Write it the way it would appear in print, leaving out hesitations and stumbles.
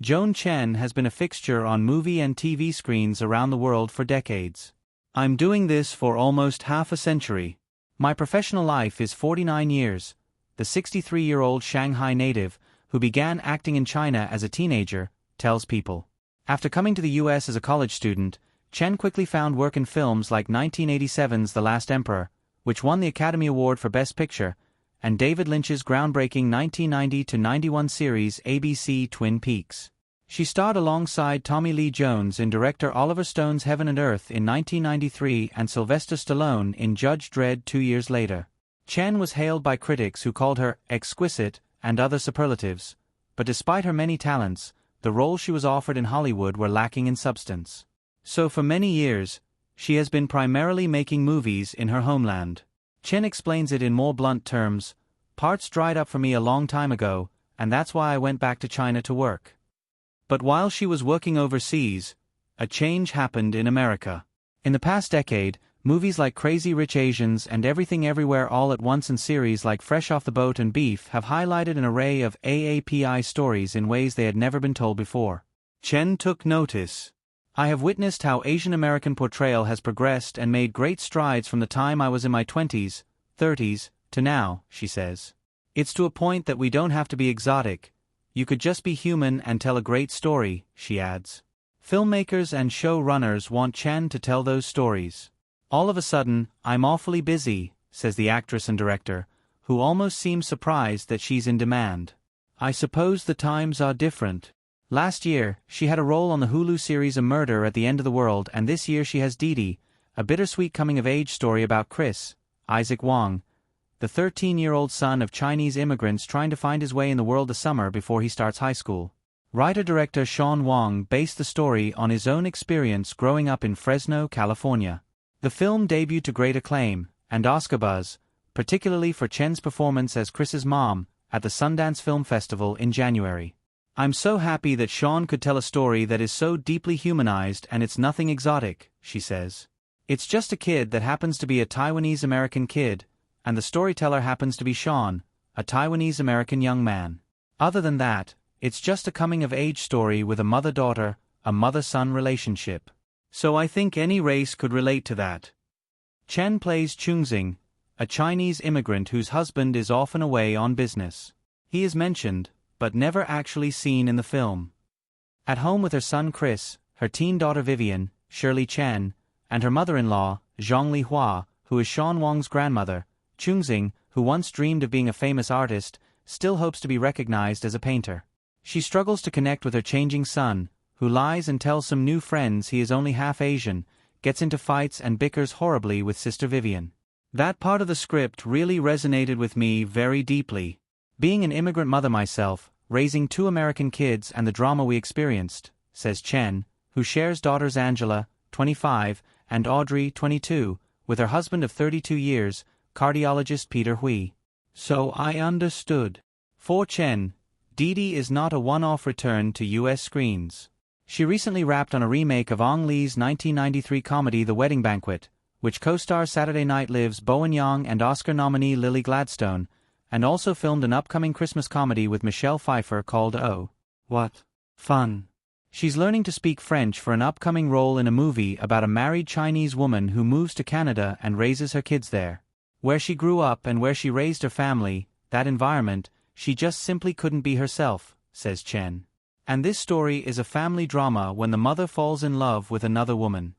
Joan Chen has been a fixture on movie and TV screens around the world for decades. I'm doing this for almost half a century. My professional life is 49 years. The 63-year-old Shanghai native, who began acting in China as a teenager, tells People. After coming to the US as a college student, Chen quickly found work in films like 1987's The Last Emperor, which won the Academy Award for Best Picture, and David Lynch's groundbreaking 1990-91 series ABC Twin Peaks. She starred alongside Tommy Lee Jones in director Oliver Stone's Heaven and Earth in 1993 and Sylvester Stallone in Judge Dredd 2 years later. Chen was hailed by critics who called her exquisite and other superlatives, but despite her many talents, the roles she was offered in Hollywood were lacking in substance. So for many years, she has been primarily making movies in her homeland. Chen explains it in more blunt terms: parts dried up for me a long time ago, and that's why I went back to China to work. But while she was working overseas, a change happened in America. In the past decade, movies like Crazy Rich Asians and Everything Everywhere All at Once and series like Fresh Off the Boat and Beef have highlighted an array of AAPI stories in ways they had never been told before. Chen took notice. I have witnessed how Asian American portrayal has progressed and made great strides from the time I was in my 20s, 30s, to now, she says. It's to a point that we don't have to be exotic. You could just be human and tell a great story, she adds. Filmmakers and showrunners want Chen to tell those stories. All of a sudden, I'm awfully busy, says the actress and director, who almost seems surprised that she's in demand. I suppose the times are different. Last year, she had a role on the Hulu series A Murder at the End of the World, and this year she has Didi, a bittersweet coming-of-age story about Chris, Isaac Wong, the 13-year-old son of Chinese immigrants trying to find his way in the world this summer before he starts high school. Writer-director Sean Wong based the story on his own experience growing up in Fresno, California. The film debuted to great acclaim and Oscar buzz, particularly for Chen's performance as Chris's mom, at the Sundance Film Festival in January. I'm so happy that Sean could tell a story that is so deeply humanized, and it's nothing exotic, she says. It's just a kid that happens to be a Taiwanese-American kid, and the storyteller happens to be Sean, a Taiwanese-American young man. Other than that, it's just a coming-of-age story with a mother-daughter, a mother-son relationship. So I think any race could relate to that. Chen plays Chungxing, a Chinese immigrant whose husband is often away on business. He is mentioned, but never actually seen in the film. At home with her son Chris, her teen daughter Vivian, Shirley Chen, and her mother-in-law, Zhongli Hua, who is Sean Wong's grandmother, Chungxing, who once dreamed of being a famous artist, still hopes to be recognized as a painter. She struggles to connect with her changing son, who lies and tells some new friends he is only half Asian, gets into fights and bickers horribly with sister Vivian. That part of the script really resonated with me very deeply. Being an immigrant mother myself, raising 2 American kids and the drama we experienced, says Chen, who shares daughters Angela, 25, and Audrey, 22, with her husband of 32 years, cardiologist Peter Hui. So I understood. For Chen, Didi is not a one-off return to US screens. She recently wrapped on a remake of Ang Lee's 1993 comedy The Wedding Banquet, which co-stars Saturday Night Live's Bowen Yang and Oscar nominee Lily Gladstone, and also filmed an upcoming Christmas comedy with Michelle Pfeiffer called Oh, What Fun. She's learning to speak French for an upcoming role in a movie about a married Chinese woman who moves to Canada and raises her kids there. Where she grew up and where she raised her family, that environment, she just simply couldn't be herself, says Chen. And this story is a family drama when the mother falls in love with another woman.